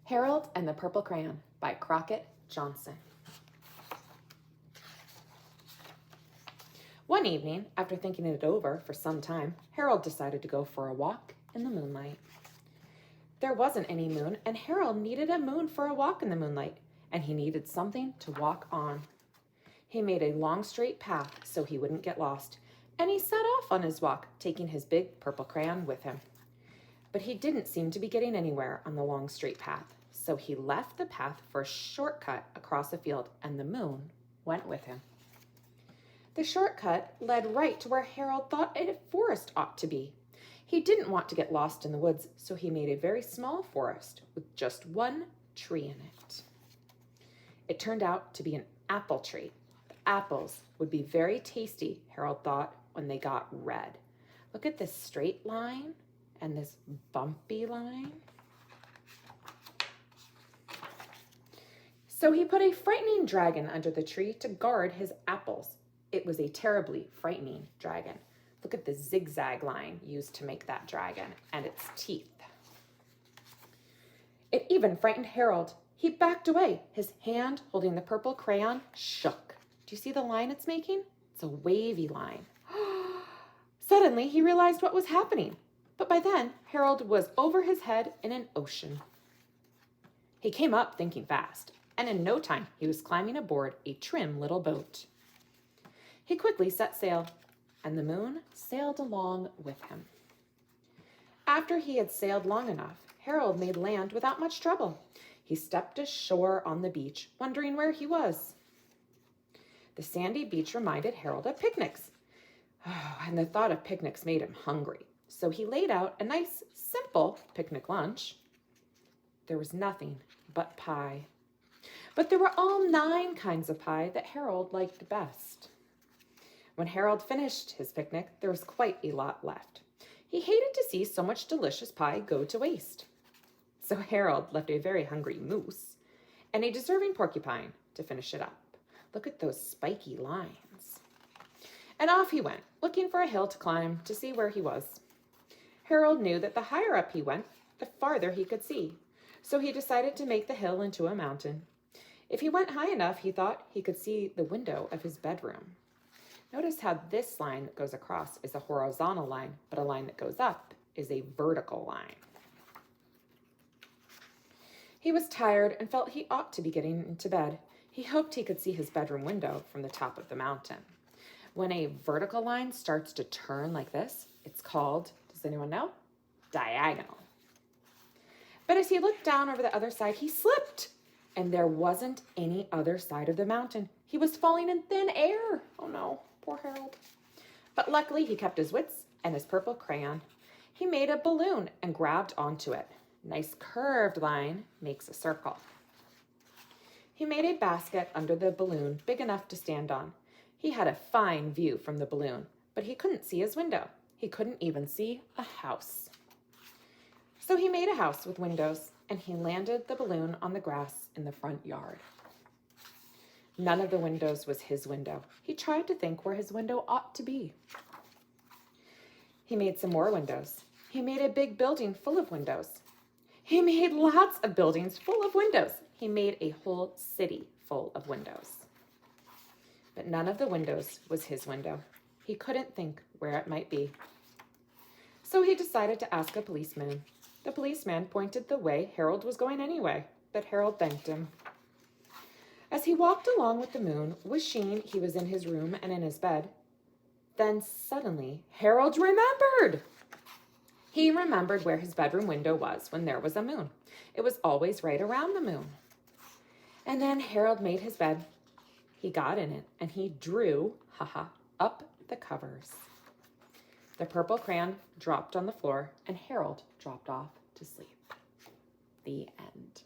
Harold and the Purple Crayon by Crockett Johnson. One evening, after thinking it over for some time, Harold decided to go for a walk in the moonlight. There wasn't any moon, and Harold needed a moon for a walk in the moonlight, and he needed something to walk on. He made a long straight path so he wouldn't get lost, and he set off on his walk, taking his big purple crayon with him. But he didn't seem to be getting anywhere on the long straight path, so he left the path for a shortcut across a field, and the moon went with him. The shortcut led right to where Harold thought a forest ought to be. He didn't want to get lost in the woods, so he made a very small forest with just one tree in it. It turned out to be an apple tree. The apples would be very tasty, Harold thought, when they got red. Look at this straight line and this bumpy line. So he put a frightening dragon under the tree to guard his apples. It was a terribly frightening dragon. Look at the zigzag line used to make that dragon and its teeth. It even frightened Harold. He backed away. His hand holding the purple crayon shook. Do you see the line it's making? It's a wavy line. Suddenly he realized what was happening. But by then, Harold was over his head in an ocean. He came up thinking fast, and in no time he was climbing aboard a trim little boat. He quickly set sail, and the moon sailed along with him. After he had sailed long enough, Harold made land without much trouble. He stepped ashore on the beach, wondering where he was. The sandy beach reminded Harold of picnics, and the thought of picnics made him hungry. So he laid out a nice, simple picnic lunch. There was nothing but pie. But there were all 9 kinds of pie that Harold liked best. When Harold finished his picnic, there was quite a lot left. He hated to see so much delicious pie go to waste. So Harold left a very hungry moose and a deserving porcupine to finish it up. Look at those spiky lines. And off he went, looking for a hill to climb to see where he was. Harold knew that the higher up he went, the farther he could see. So he decided to make the hill into a mountain. If he went high enough, he thought he could see the window of his bedroom. Notice how this line that goes across is a horizontal line, but a line that goes up is a vertical line. He was tired and felt he ought to be getting into bed. He hoped he could see his bedroom window from the top of the mountain. When a vertical line starts to turn like this, it's called, does anyone know? Diagonal. But as he looked down over the other side, he slipped, and there wasn't any other side of the mountain. He was falling in thin air. Oh no, poor Harold. But luckily he kept his wits and his purple crayon. He made a balloon and grabbed onto it. Nice curved line makes a circle. He made a basket under the balloon big enough to stand on. He had a fine view from the balloon, but he couldn't see his window. He couldn't even see a house. So he made a house with windows, and he landed the balloon on the grass in the front yard. None of the windows was his window. He tried to think where his window ought to be. He made some more windows. He made a big building full of windows. He made lots of buildings full of windows. He made a whole city full of windows. But none of the windows was his window. He couldn't think where it might be. So he decided to ask a policeman. The policeman pointed the way Harold was going anyway, but Harold thanked him. As he walked along with the moon, wishing he was in his room and in his bed, then suddenly Harold remembered. He remembered where his bedroom window was when there was a moon. It was always right around the moon. And then Harold made his bed. He got in it and he drew, up the covers. The purple crayon dropped on the floor and Harold dropped off to sleep. The end.